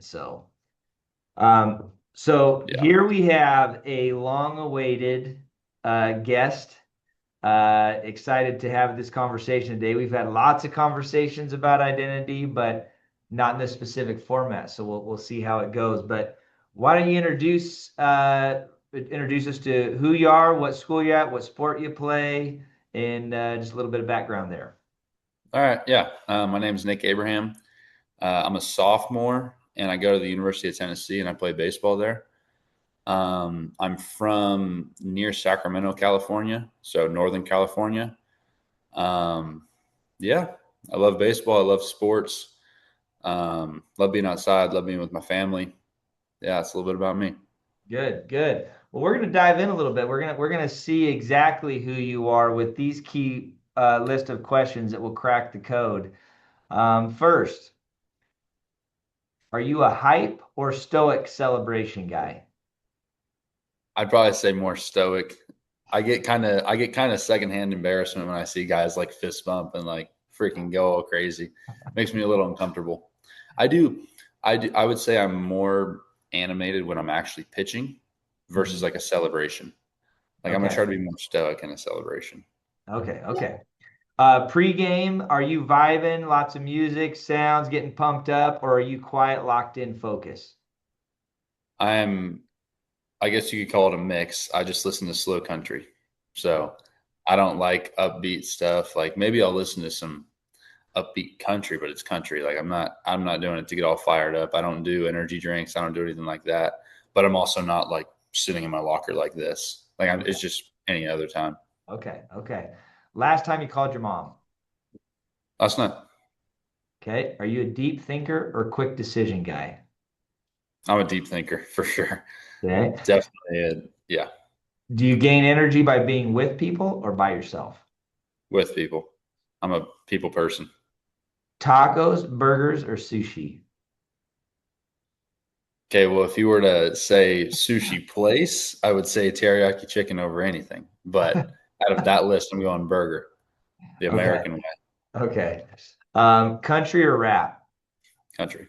So, Yeah. here we have a long-awaited guest. Excited to have this conversation today. We've had lots of conversations about identity, but not in this specific format. So we'll see how it goes. But why don't you introduce us to who you are, what school you're at, what sport you play, and just a little bit of background there. All right. Yeah. My name is Nic Abraham. I'm a sophomore and I go to the University of Tennessee and I play baseball there. I'm from near Sacramento, California, so Northern California. Um, yeah, I love baseball. I love sports. Love being outside. Love being with my family. Yeah, it's a little bit about me. Good, good. Well, we're going to dive in a little bit. We're going to see exactly who you are with these key list of questions that will crack the code. First, are you a hype or stoic celebration guy? I'd probably say more stoic. I get kind of secondhand embarrassment when I see guys like fist bump and like freaking go all crazy. Makes me a little uncomfortable. I do I would say I'm more animated when I'm actually pitching versus Mhm. like a celebration. Like I'm gonna Okay, try to be more stoic in a celebration. okay. Pre-game, are you vibing, lots of music, sounds, getting pumped up, or are you quiet, locked in, focus? I'm I guess you could call it a mix. I just listen to slow country. So I don't like upbeat stuff. Like maybe I'll listen to some upbeat country, but it's country. Like I'm not doing it to get all fired up. I don't do energy drinks. I don't do anything like that. But I'm also not like sitting in my locker like this. Okay, It's just any other time. okay. Last time you called your mom. Last night, Okay, are you a deep thinker or quick decision guy? I'm a deep thinker for sure. Okay. Definitely, yeah, Do you gain energy by being with people or by yourself? with people. I'm a people person. Tacos, burgers, or sushi? Okay, well, if you were to say sushi place, I would say teriyaki chicken over anything. But out of that list, I'm going burger, the Okay, American way, okay. Country or rap? country.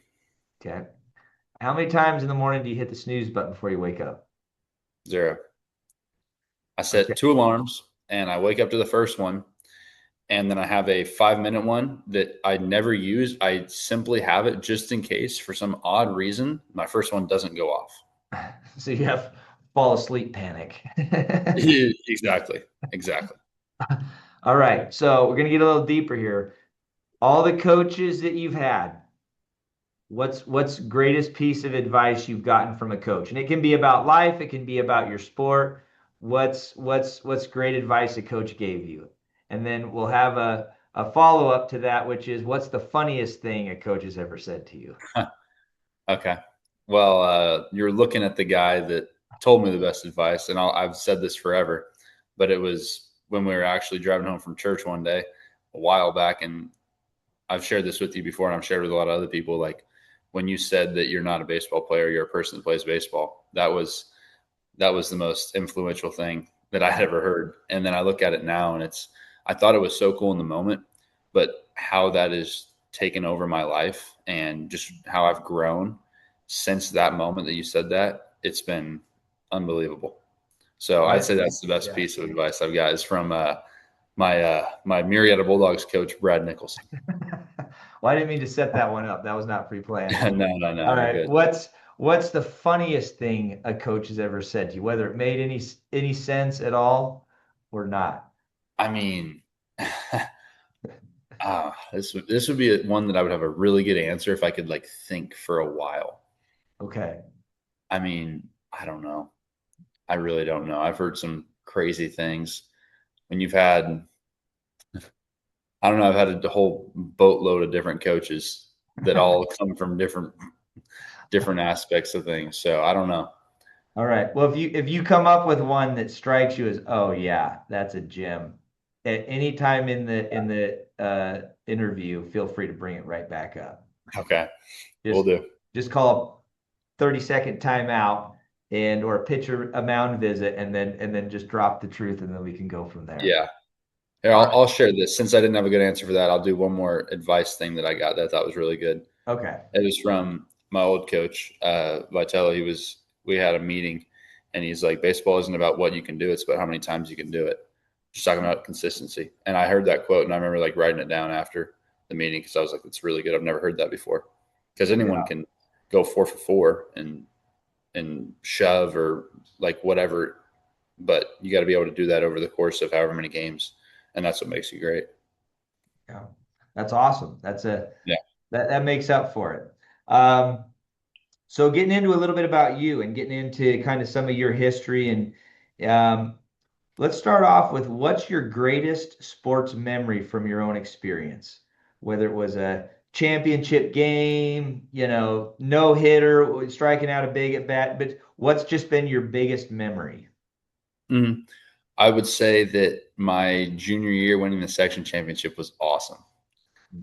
Okay. How many times in the morning do you hit the snooze button before you wake up? Zero. I Okay. set two alarms and I wake up to the first one. And then I have a 5 minute one that I never use. I simply have it just in case for some odd reason my first one doesn't go off. So you have fall asleep panic. Exactly. Exactly. All right. So we're going to get a little deeper here. All the coaches that you've had, what's greatest piece of advice you've gotten from a coach? And it can be about life, it can be about your sport. What's great advice a coach gave you? And then we'll have a follow-up to that, which is what's the funniest thing a coach has ever said to you? Okay. Well, you're looking at the guy that told me the best advice, and I've said this forever, but it was when we were actually driving home from church one day a while back, and I've shared this with you before, and I've shared with a lot of other people. Like when you said that you're not a baseball player, you're a person that plays baseball. That was the most influential thing that I had ever heard. And then I look at it now, and I thought it was so cool in the moment, but how that has taken over my life and just how I've grown since that moment that you said that, it's been unbelievable. So I'd What? say that's the best Yeah. piece of advice I've got is from my Marietta Bulldogs coach, Brad Nicholson. Well, I didn't mean to set that one up. That was not pre-planned. No, All you're right. good. What's the funniest thing a coach has ever said to you, whether it made any sense at all or not? I mean, this would be one that I would have a really good answer if I could like think for a while. Okay. I mean, I don't know. I really don't know. I've heard some crazy things when you've had, I don't know, I've had a whole boatload of different coaches that all come from different aspects of things. So I don't know. All right. Well, if you come up with one that strikes you as, oh yeah, that's a gem, at any time in the interview, feel free to bring it right back up. Okay, we'll Just do. just call 30-second timeout and or pitcher a mound visit and then just drop the truth and then we can go from there. Yeah. Here, All I'll right. share this. Since I didn't have a good answer for that, I'll do one more advice thing that I got that I thought was really good. Okay. It was from my old coach, Vitello, we had a meeting and he's like, baseball isn't about what you can do. It's about how many times you can do it. Just talking about consistency. And I heard that quote and I remember like writing it down after the meeting because I was like, that's really good. I've never heard that before. Because anyone Yeah. can go 4 for 4 and shove or like whatever, but you got to be able to do that over the course of however many games, and that's what makes you great. Yeah. That's awesome. Yeah. That makes up for it. Um, so getting into a little bit about you and getting into kind of some of your history and let's start off with what's your greatest sports memory from your own experience? Whether it was a championship game, no hitter, striking out a big at bat, but what's just been your biggest memory? Mhm. I would say that my junior year winning the section championship was awesome.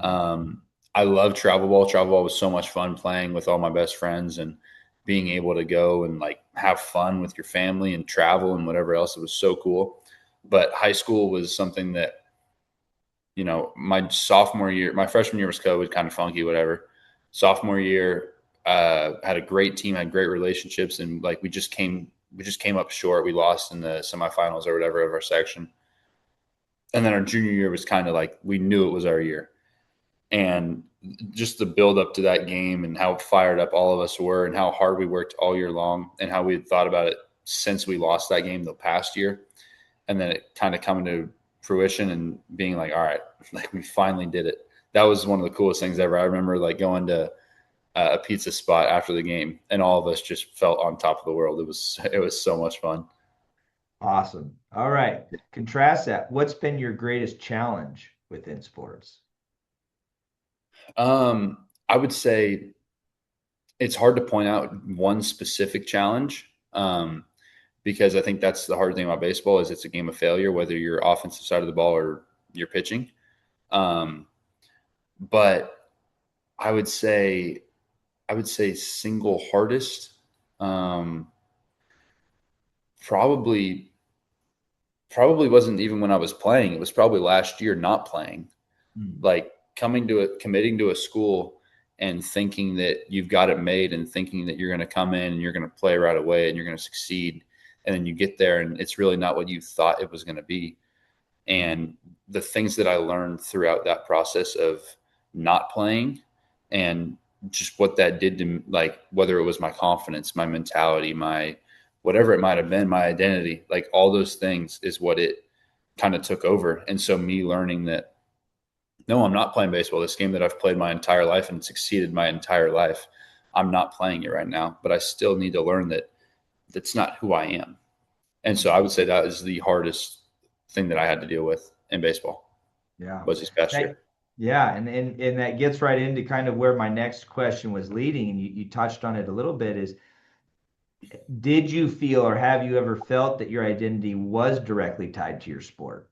Um, I love travel ball. Travel ball was so much fun playing with all my best friends and being able to go and like have fun with your family and travel and whatever else. It was so cool. But high school was something that, my sophomore year, my freshman year was COVID, kind of funky, whatever. Sophomore year, had a great team, had great relationships, and like we just came up short. We lost in the semifinals or whatever of our section. And then our junior year was kind of like we knew it was our year. And just the build up to that game and how fired up all of us were and how hard we worked all year long and how we had thought about it since we lost that game the past year. And then it kind of coming to fruition and being like, all right, like we finally did it. That was one of the coolest things ever. I remember like going to a pizza spot after the game and all of us just felt on top of the world. It was so much fun. Awesome. All right. Contrast that. What's been your greatest challenge within sports? I would say it's hard to point out one specific challenge. Because I think that's the hard thing about baseball is it's a game of failure, whether you're offensive side of the ball or you're pitching. Um, but I would say, single hardest, um, probably, probably wasn't even when I was playing. It was probably last year not playing, Hmm. like committing to a school and thinking that you've got it made and thinking that you're going to come in and you're going to play right away and you're going to succeed. And then you get there and it's really not what you thought it was going to be. And the things that I learned throughout that process of not playing and just what that did to like whether it was my confidence, my mentality, my whatever it might have been, my identity, like all those things is what it kind of took over. And so me learning that no, I'm not playing baseball. This game that I've played my entire life and succeeded my entire life, I'm not playing it right now, but I still need to learn that that's not who I am. And so I would say that is the hardest thing that I had to deal with in baseball Yeah. was this past year. Yeah, and that gets right into kind of where my next question was leading, and you touched on it a little bit, is did you feel or have you ever felt that your identity was directly tied to your sport?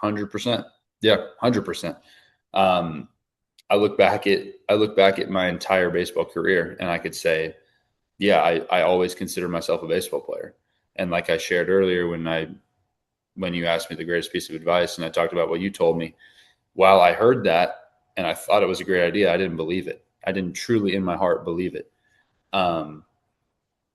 100%. Yeah, 100%. Um, I look back at my entire baseball career and I could say, yeah, I always consider myself a baseball player. And like I shared earlier when you asked me the greatest piece of advice and I talked about what you told me, while I heard that and I thought it was a great idea, I didn't believe it. I didn't truly in my heart believe it. Um,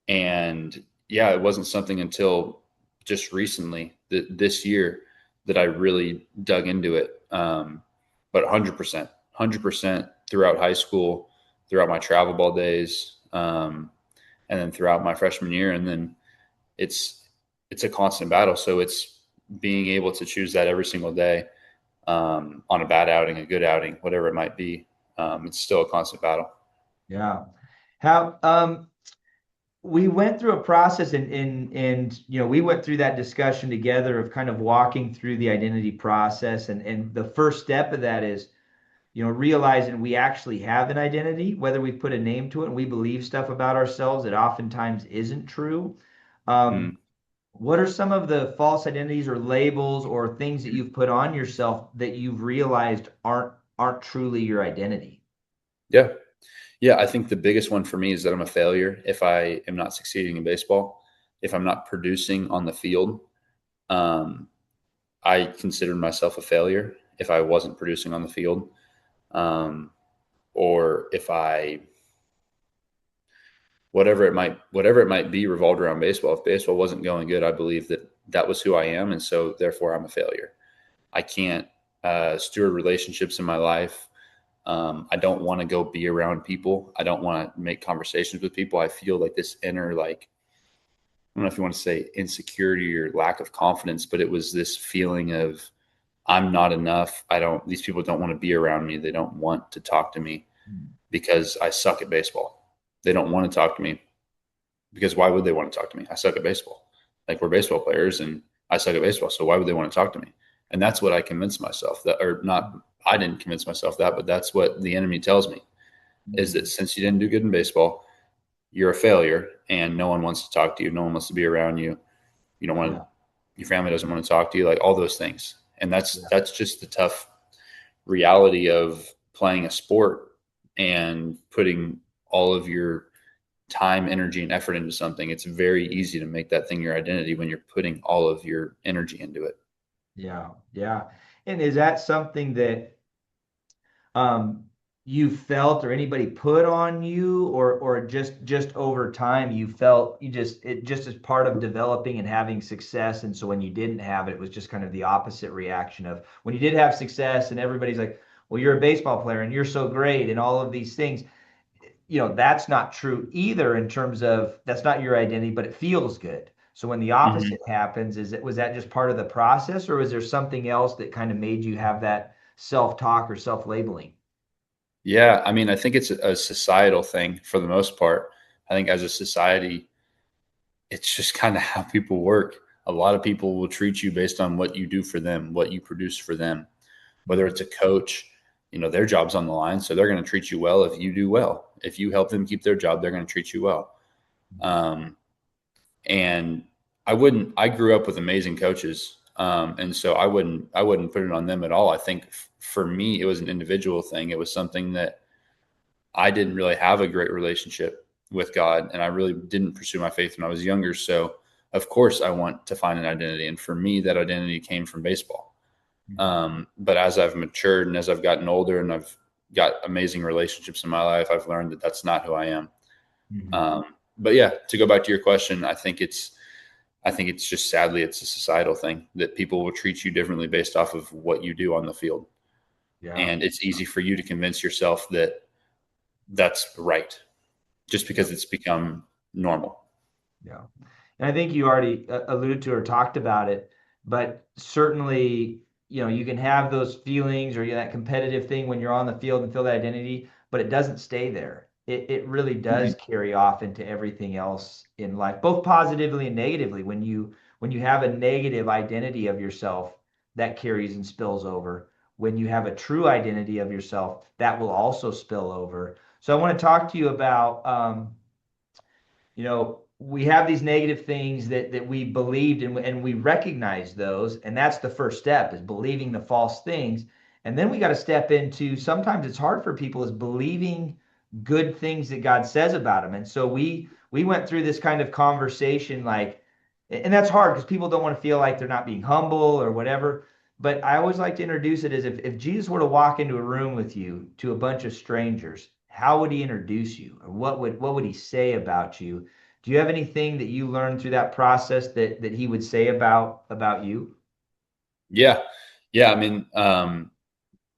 and yeah, it wasn't something until just recently this year that I really dug into it. But 100%, 100% throughout high school, throughout my travel ball days, and then throughout my freshman year. And then it's, it's a constant battle. So it's being able to choose that every single day, on a bad outing, a good outing, whatever it might be. It's still a constant battle. Yeah. How we went through a process and we went through that discussion together of kind of walking through the identity process and the first step of that is realizing we actually have an identity, whether we put a name to it and we believe stuff about ourselves that oftentimes isn't true. Um, Mm. what are some of the false identities or labels or things that you've put on yourself that you've realized aren't truly your identity? Yeah. Yeah, I think the biggest one for me is that I'm a failure if I am not succeeding in baseball. If I'm not producing on the field, um, I considered myself a failure if I wasn't producing on the field, um, or if I whatever it might be revolved around baseball. If baseball wasn't going good, I believe that that was who I am, and so therefore I'm a failure. I can't steward relationships in my life. I don't want to go be around people. I don't want to make conversations with people. I feel like this inner, like, I don't know if you want to say insecurity or lack of confidence, but it was this feeling of I'm not enough. These people don't want to be around me. They don't want to talk to me because I suck at baseball. They don't want to talk to me because why would they want to talk to me? I suck at baseball. Like, we're baseball players and I suck at baseball. So why would they want to talk to me? And that's what I convinced myself that, or not, I didn't convince myself that, but that's what the enemy tells me is that since you didn't do good in baseball, you're a failure and no one wants to talk to you. No one wants to be around you. You don't want to, your family doesn't want to talk to you, like all those things. And that's just the tough reality of playing a sport and putting all of your time, energy, and effort into something. It's very easy to make that thing your identity when you're putting all of your energy into it. Yeah, yeah. And is that something that um you felt or anybody put on you, or just over time you felt you just it just as part of developing and having success, and so when you didn't have it, it was just kind of the opposite reaction of when you did have success and everybody's like, well, you're a baseball player and you're so great and all of these things, that's not true either, in terms of that's not your identity, but it feels good. So when the Mm-hmm. opposite happens, was that just part of the process, or was there something else that kind of made you have that self-talk or self-labeling? Yeah, I mean, I think it's a societal thing for the most part. I think as a society, it's just kind of how people work. A lot of people will treat you based on what you do for them, what you produce for them. Whether Mhm. it's a coach, their job's on the line, so they're going to treat you well if you do well. If you help them keep their job, they're going to treat you well. Um, and I grew up with amazing coaches. And so I wouldn't put it on them at all. I think for me, it was an individual thing. It was something that I didn't really have a great relationship with God, and I really didn't pursue my faith when I was younger. So, of course, I want to find an identity, and for me, that identity came from baseball. But as I've matured and as I've gotten older, and I've got amazing relationships in my life, I've learned that that's not who I am. Mhm. But yeah, to go back to your question, I think it's just sadly it's a societal thing that people will treat you differently based off of what you do on the field, Yeah. and it's easy for you to convince yourself that that's right just because Yep. it's become normal. Yeah. And I think you already alluded to or talked about it, but certainly, you can have those feelings or that competitive thing when you're on the field and feel that identity, but it doesn't stay there. It really does Mhm. carry off into everything else in life, both positively and negatively. When you have a negative identity of yourself, that carries and spills over. When you have a true identity of yourself, that will also spill over. So I want to talk to you about we have these negative things that we believed, and we recognize those, and that's the first step, is believing the false things. And then we got to step into, sometimes it's hard for people, is believing good things that God says about them. And so we went through this kind of conversation, like, and that's hard because people don't want to feel like they're not being humble or whatever. But I always like to introduce it as, if Jesus were to walk into a room with you, to a bunch of strangers, how would he introduce you, or what would he say about you? Do you have anything that you learned through that process that he would say about you? Yeah, yeah. I mean,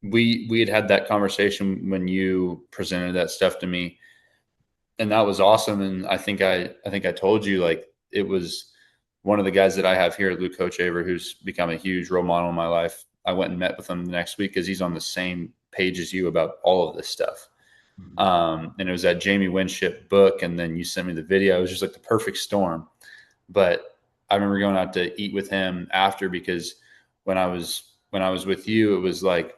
we had that conversation when you presented that stuff to me, and that was awesome. And I think I told you, like, it was one of the guys that I have here, Luke Coach Aver, who's become a huge role model in my life. I went and met with him the next week because he's on the same page as you about all of this stuff. Mhm. And it was that Jamie Winship book, and then you sent me the video. It was just like the perfect storm. But I remember going out to eat with him after, because when I was with you, it was like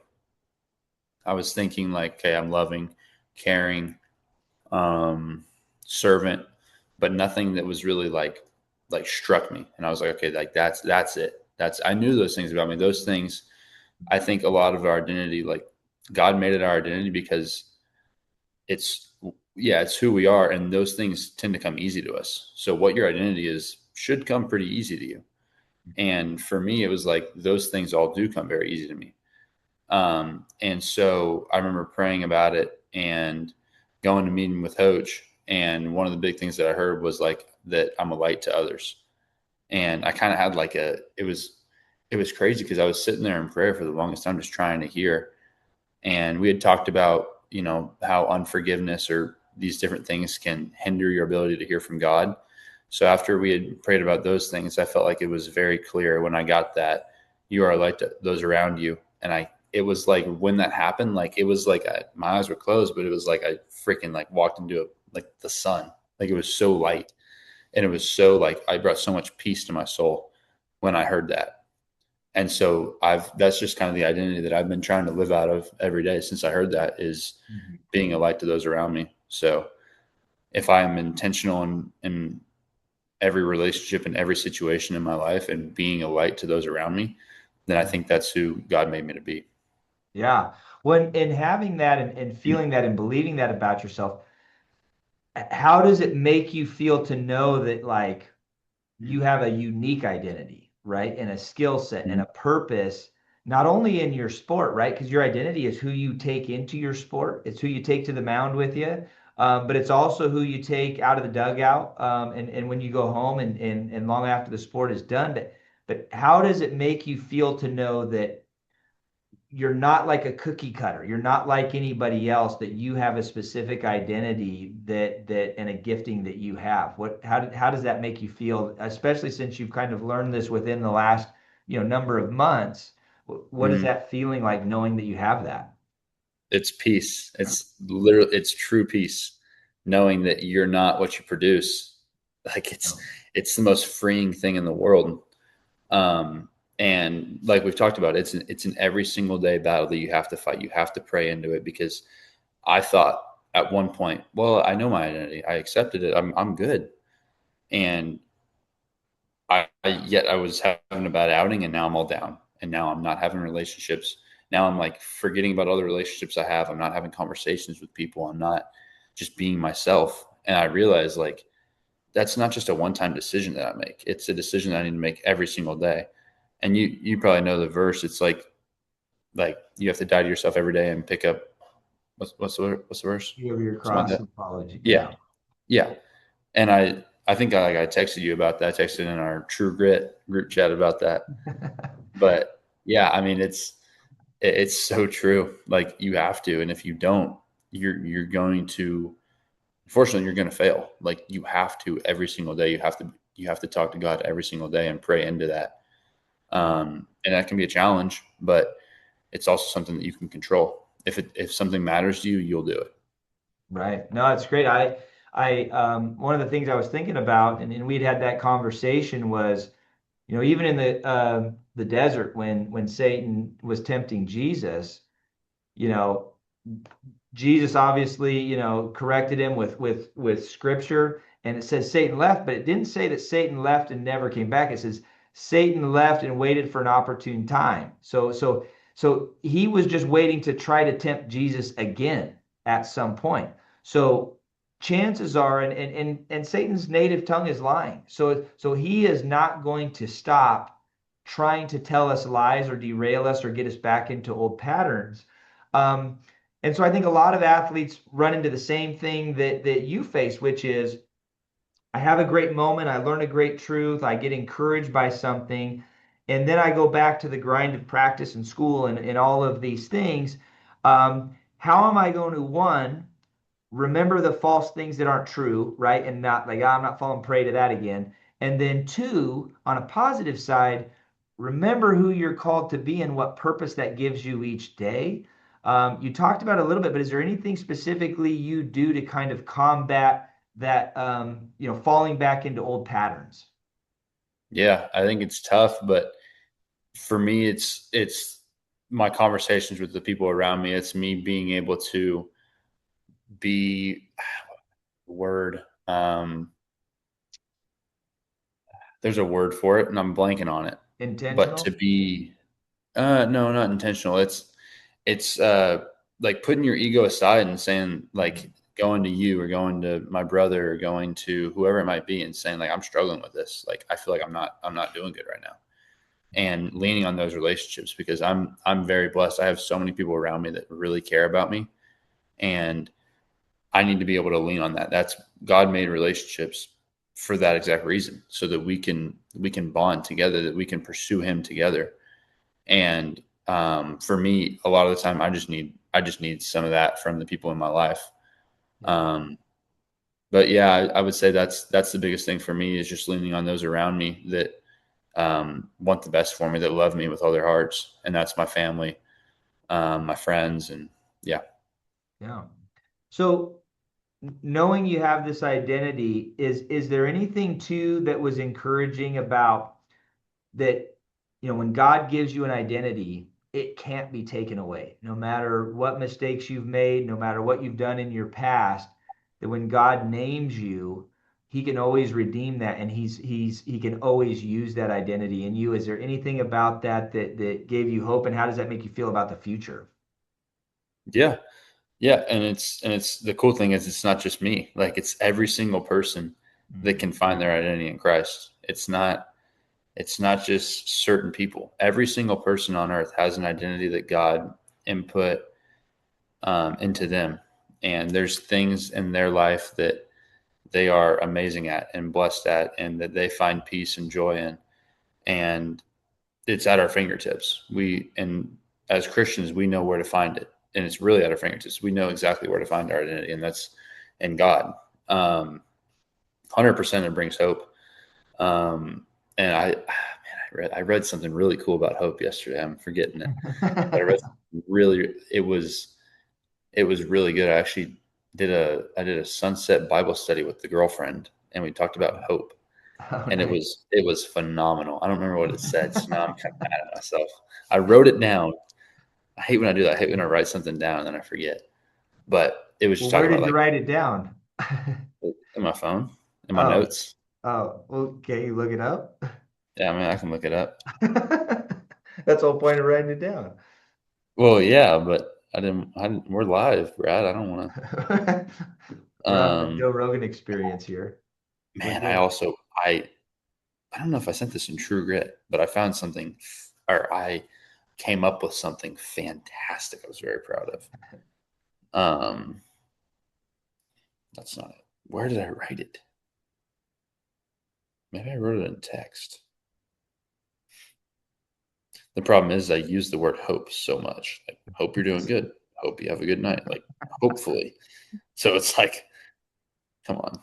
I was thinking, like, okay, I'm loving, caring, um, servant, but nothing that was really like struck me. And I was like, okay, like that's it. I knew those things about me. Those things, I think a lot of our identity, like, God made it our identity because it's yeah, it's who we are, and those things tend to come easy to us. So what your identity is should come pretty easy to you. And for me, it was like those things all do come very easy to me. And so I remember praying about it and going to meeting with Coach. And one of the big things that I heard was like that I'm a light to others. And I kind of had like it was crazy because I was sitting there in prayer for the longest time, just trying to hear. And we had talked about, how unforgiveness or these different things can hinder your ability to hear from God. So after we had prayed about those things, I felt like it was very clear when I got that you are like those around you. And it was like when that happened, like it was like my eyes were closed, but it was like I freaking like walked into like the sun. Like it was so light, and it was so like I brought so much peace to my soul when I heard that. And so that's just kind of the identity that I've been trying to live out of every day since I heard that, is Mhm. being a light to those around me. So if I'm intentional in every relationship and every situation in my life and being a light to those around me, then I Yeah. think that's who God made me to be. Yeah. When in having that and feeling that and believing that about yourself, how does it make you feel to know that like you have a unique identity, right? And a skill set and a purpose, not only in your sport, right? Because your identity is who you take into your sport, it's who you take to the mound with you. But it's also who you take out of the dugout, and when you go home and long after the sport is done. But how does it make you feel to know that you're not like a cookie cutter. You're not like anybody else, that you have a specific identity that and a gifting that you have. How does that make you feel, especially since you've kind of learned this within the last, number of months? What is Mm-hmm. that feeling like knowing that you have that? It's peace. It's literally, it's true peace, knowing that you're not what you produce. Like Oh, it's the most freeing thing in the world. And like we've talked about, it's an every single day battle that you have to fight. You have to pray into it, because I thought at one point, well, I know my identity. I accepted it. I'm good. And yet I was having a bad outing, and now I'm all down. And now I'm not having relationships. Now I'm like forgetting about other relationships I have. I'm not having conversations with people. I'm not just being myself. And I realized like that's not just a one-time decision that I make. It's a decision that I need to make every single day. And you probably know the verse. It's like you have to die to yourself every day and pick up what's the verse? you have your Something cross like that. and apology. Yeah, Yeah. yeah. And I think I texted you about that. I texted in our True Grit group chat about that. But yeah, I mean it's so true. Like you have to, and if you don't, you're going to, unfortunately, you're going to fail. Like you have to every single day. You have to talk to God every single day and pray into that. And that can be a challenge, but it's also something that you can control. If something matters to you, you'll do it. Right. No, it's great. One of the things I was thinking about, and we'd had that conversation was, even in the desert when Satan was tempting Jesus, you know, Jesus obviously, corrected him with scripture, and it says Satan left, but it didn't say that Satan left and never came back. It says Satan left and waited for an opportune time. So he was just waiting to try to tempt Jesus again at some point. So chances are, and Satan's native tongue is lying. So he is not going to stop trying to tell us lies or derail us or get us back into old patterns. Um, and so I think a lot of athletes run into the same thing that you face, which is I have a great moment, I learn a great truth, I get encouraged by something, and then I go back to the grind of practice and school and all of these things. How am I going to, one, remember the false things that aren't true, right? And not like, I'm not falling prey to that again. And then two, on a positive side, remember who you're called to be and what purpose that gives you each day. You talked about it a little bit, but is there anything specifically you do to kind of combat that, falling back into old patterns? Yeah, I think it's tough, but for me, it's my conversations with the people around me. It's me being able to be word. There's a word for it, and I'm blanking on it. But to Intentional? be, no, not intentional. It's like putting your ego aside and saying like going to you or going to my brother or going to whoever it might be and saying like I'm struggling with this. Like I feel like I'm not doing good right now, and leaning on those relationships because I'm very blessed. I have so many people around me that really care about me, and I need to be able to lean on that. That's God made relationships for that exact reason, so that we can bond together, that we can pursue Him together. And for me, a lot of the time, I just need some of that from the people in my life. Yeah. Um, but yeah, I would say that's the biggest thing for me, is just leaning on those around me that want the best for me, that love me with all their hearts, and that's my family, my friends, and yeah. Yeah. So knowing you have this identity, is there anything too that was encouraging about that, when God gives you an identity, it can't be taken away, no matter what mistakes you've made, no matter what you've done in your past, that when God names you, he can always redeem that, and he can always use that identity in you. Is there anything about that gave you hope, and how does that make you feel about the future? Yeah. Yeah, and it's the cool thing is it's not just me. Like, it's every single person that Mm. can find their identity in Christ. It's not just certain people. Every single person on earth has an identity that God input into them, and there's things in their life that they are amazing at and blessed at, and that they find peace and joy in, and it's at our fingertips. And as Christians, we know where to find it, and it's really at our fingertips. We know exactly where to find our identity, and that's in God. 100% it brings hope. And I read something really cool about hope yesterday. I'm forgetting it, but I read really it was really good. I did a sunset Bible study with the girlfriend, and we talked about hope, Oh, and it nice. was it was phenomenal. I don't remember what it said, so now I'm kind of mad at myself. I wrote it down. I hate when I do that. I hate when I write something down and then I forget. But it was just Well, talking where about, did you like, wr't it down? in my phone, in my Oh, notes. oh, well, can you look it up? Yeah, I mean, I can look it up. That's the whole point of writing it down. Well, yeah, but I didn't. We're live, Brad. I don't want to. We're on the Joe Rogan experience here. We're Man, I good. also I don't know if I sent this in True Grit, but I found something, or I came up with something fantastic. I was very proud of. Um, that's not it. Where did I write it? Maybe I wrote it in text. The problem is I use the word hope so much. Like, hope you're doing good. Hope you have a good night. Like, hopefully. So it's like, come on.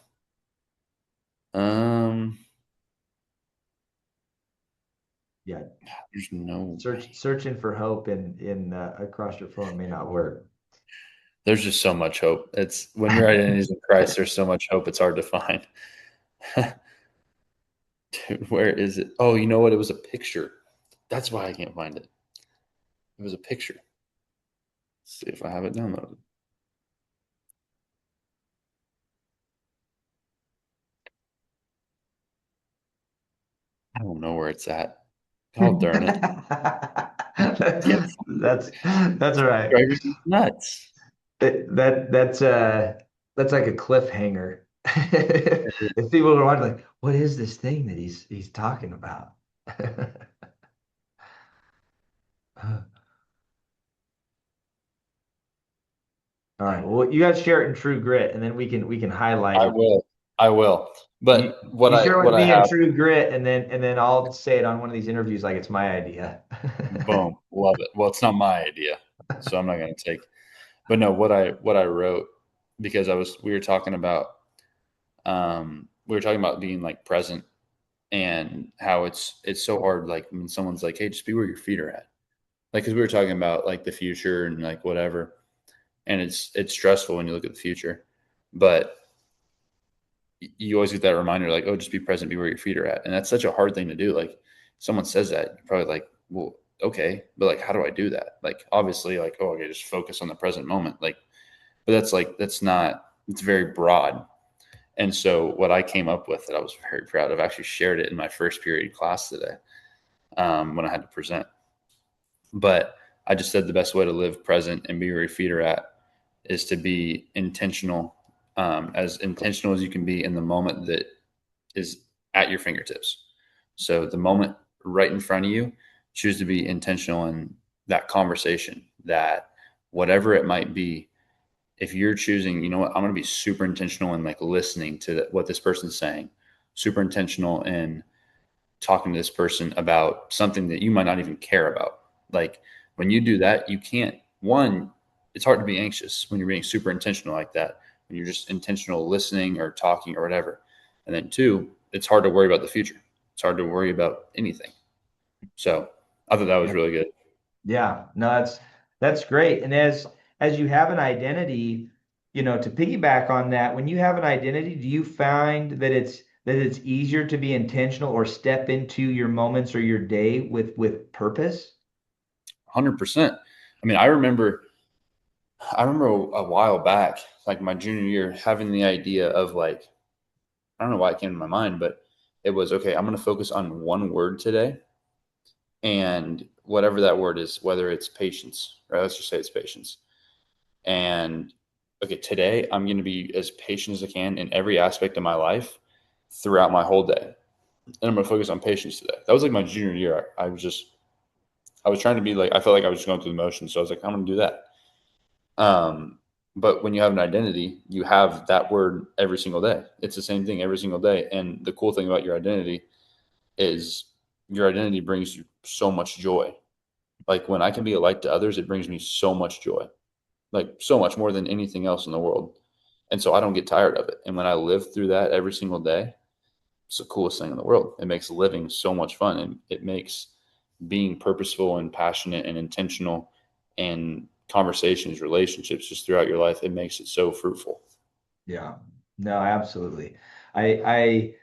Um, Yeah, there's no way. searching for hope in across your phone may not work. There's just so much hope. It's when your identity is in Christ, there's so much hope. It's hard to find. Dude, where is it? Oh, you know what? It was a picture. That's why I can't find it. It was a picture. Let's see if I have it downloaded. I don't know where it's at. Oh, darn it. Can't That's all right. drive you nuts. That's like a cliffhanger. If people are wondering, like, what is this thing that he's talking about? All right. Well, you guys share it in True Grit, and then we can highlight I it. will. I will. You But what you I share it what with I me in have, True Grit, and then I'll say it on one of these interviews like it's my idea. boom, love it. Well, it's not my idea, so I'm not going to take. But no, what I wrote, because we were talking about being, like, present, and how it's so hard, like, when someone's like, hey, just be where your feet are at, like, because we were talking about, like, the future and, like, whatever, and it's stressful when you look at the future, but you always get that reminder, like, oh, just be present, be where your feet are at, and that's such a hard thing to do. Like, someone says that, you're probably like, well, okay, but, like, how do I do that? Like, obviously, like, oh, okay, just focus on the present moment, like, but that's not, it's very broad. And so what I came up with, that I was very proud of, I actually shared it in my first period class today, when I had to present. But I just said the best way to live present and be where your feet are at is to be intentional, as intentional as you can be in the moment that is at your fingertips. So the moment right in front of you, choose to be intentional in that conversation, that whatever it might be, if you're choosing, you know what, I'm going to be super intentional in like listening to what this person's saying, super intentional in talking to this person about something that you might not even care about. Like when you do that, you can't, one, it's hard to be anxious when you're being super intentional like that, when you're just intentional listening or talking or whatever. And then two, it's hard to worry about the future. It's hard to worry about anything. So I thought that was really good. Yeah, no, that's great. And as you have an identity, to piggyback on that, when you have an identity, do you find that it's easier to be intentional or step into your moments or your day with purpose? 100%. I mean, I remember a while back, like my junior year, having the idea of like, I don't know why it came to my mind, but it was okay, I'm going to focus on one word today. And whatever that word is, whether it's patience, or let's just say it's patience. And okay, today I'm going to be as patient as I can in every aspect of my life throughout my whole day. And I'm going to focus on patience today. That was like my junior year. I was trying to be like, I felt like I was just going through the motions. So I was like, I'm going to do that. Um, but when you have an identity, you have that word every single day. It's the same thing every single day. And the cool thing about your identity is your identity brings you so much joy. Like when I can be a light to others, it brings me so much joy, like so much more than anything else in the world. And so I don't get tired of it. And when I live through that every single day, it's the coolest thing in the world. It makes living so much fun, and it makes being purposeful and passionate and intentional and conversations, relationships just throughout your life. It makes it so fruitful. Yeah. No, absolutely. I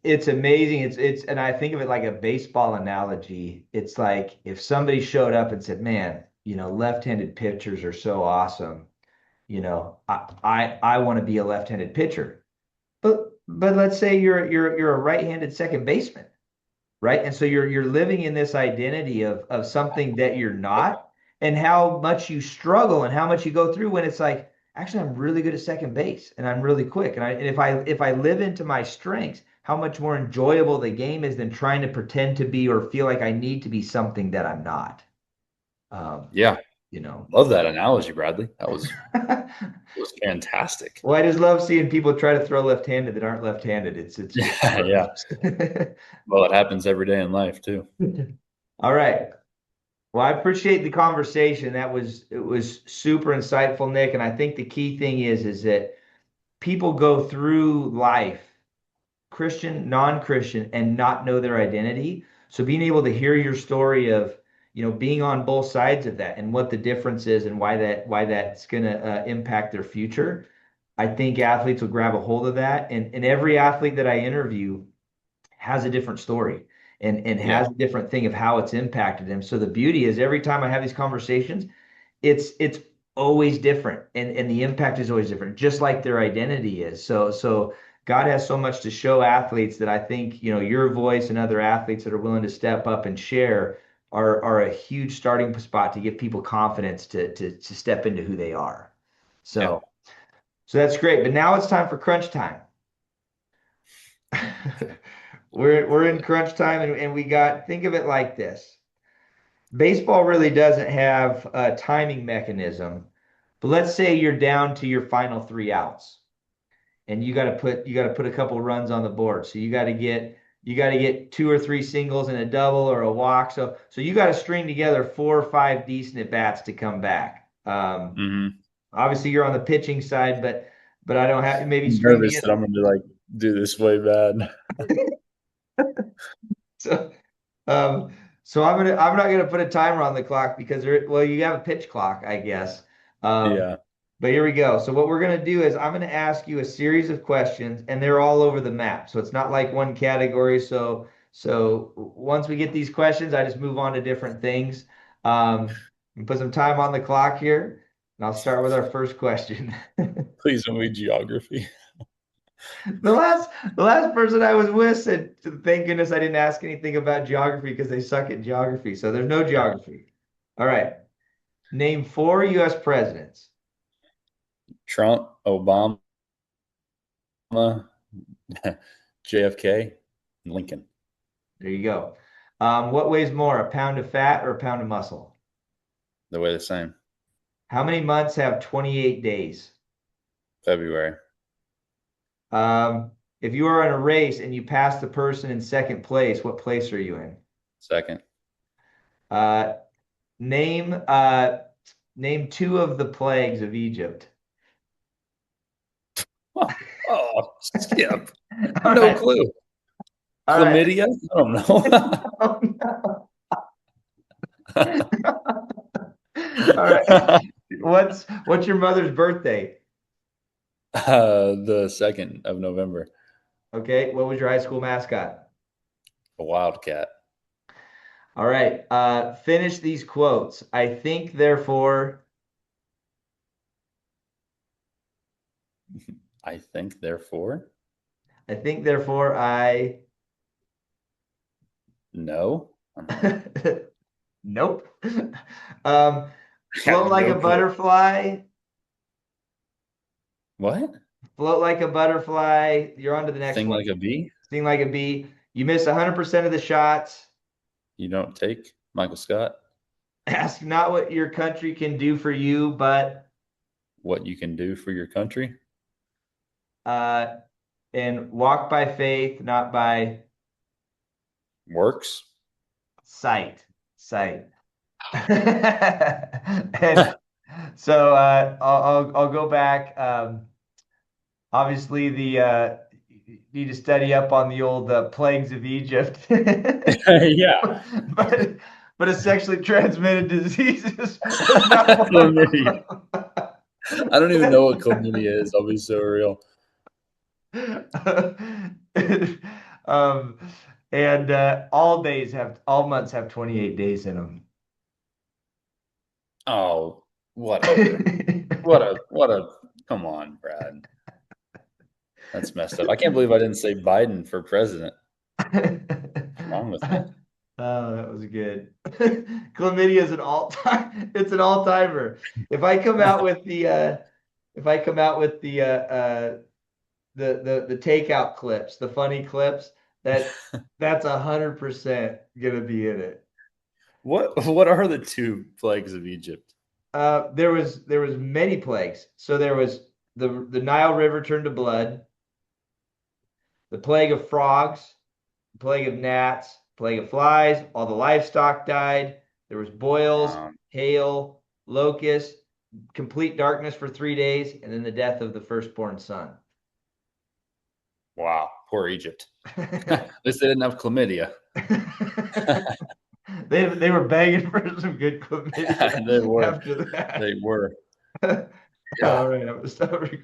it's amazing. And I think of it like a baseball analogy. It's like if somebody showed up and said, "Man, left-handed pitchers are so awesome. I want to be a left-handed pitcher." But let's say you're a right-handed second baseman, right? And so you're living in this identity of something that you're not, and how much you struggle and how much you go through when it's like, actually, I'm really good at second base and I'm really quick. And if I live into my strengths, how much more enjoyable the game is than trying to pretend to be or feel like I need to be something that I'm not. Um, Yeah. you know. Love that analogy, Bradley. That was fantastic. Well, I just love seeing people try to throw left-handed that aren't left-handed. It's just Yeah. Yeah. gross. Well, it happens every day in life too. All right. Well, I appreciate the conversation. It was super insightful, Nick. And I think the key thing is that people go through life, Christian, non-Christian, and not know their identity. So being able to hear your story of, being on both sides of that and what the difference is and why that's going to impact their future, I think athletes will grab a hold of that. And every athlete that I interview has a different story and Yeah. has a different thing of how it's impacted him. So the beauty is every time I have these conversations, it's always different and the impact is always different, just like their identity is. So God has so much to show athletes that I think, your voice and other athletes that are willing to step up and share are a huge starting spot to give people confidence to step into who they are. Yeah. So that's great. But now it's time for crunch time. We're in crunch time and we got think of it like this. Baseball really doesn't have a timing mechanism, but let's say you're down to your final three outs and you got to put a couple runs on the board. So you got to get two or three singles and a double or a walk. So you got to string together 4 or 5 decent at bats to come back. Hmm. Obviously you're on the pitching side, but I don't have maybe I'm string nervous together. that I'm going to like do this way bad. So Um, so I'm not gonna put a timer on the clock because well, you have a pitch clock, I guess. Um, Yeah. but here we go. So what we're gonna do is I'm gonna ask you a series of questions, and they're all over the map. So it's not like one category. So once we get these questions, I just move on to different things. And put some time on the clock here, and I'll start with our first question. Please don't be geography. The last the last person I was with said, "Thank goodness I didn't ask anything about geography because they suck at geography." So there's no geography. All right. Name 4 U.S. presidents. Trump, Obama, JFK, and Lincoln. There you go. What weighs more, a pound of fat or a pound of muscle? The way the same. How many months have 28 days? February. Um, if you are in a race and you pass the person in second place, what place are you in? Second. Uh, name uh, name two of the plagues of Egypt. Oh, skip. All No right. clue. All right. Chlamydia? I don't know. Oh, no. All right. What's your mother's birthday? The 2nd of November. Okay. What was your high school mascot? A wildcat. All right. Finish these quotes. I think, therefore, I think, therefore. I think, therefore, I. No. I don't know. Nope. I have Float like a no clue. butterfly. What? Float like a butterfly. You're on to the next Sing one. like a bee? Sting like a bee. You miss 100% of the shots. You don't take Michael Scott? Ask not what your country can do for you, but What you can do for your country? uh, and walk by faith, not by Works? sight. Sight. And so I'll go back. Obviously, the you need to study up on the old plagues of Egypt, Yeah. but but a sexually transmitted disease was not one Chlamydia. of I don't even know what them. chlamydia is. I'll be so real. um, and all months have 28 days in them. Oh, whatever. What a come on, Brad. That's messed up. I can't believe I didn't say Biden for president. What's wrong with me? Oh, that was good. Chlamydia is an all-time. It's an all-timer. If I come out with the if I come out with the takeout clips, the funny clips, that's 100% gonna be in it. What are the two plagues of Egypt? There was many plagues. So there was the Nile River turned to blood, the plague of frogs, the plague of gnats, plague of flies, all the livestock died. There was boils, Um, hail, locusts, complete darkness for 3 days, and then the death of the firstborn son. wow, poor Egypt. At least they didn't have chlamydia. They were begging for some good chlamydia They were. after that. They were. Yeah. All right, I'm gonna stop recording.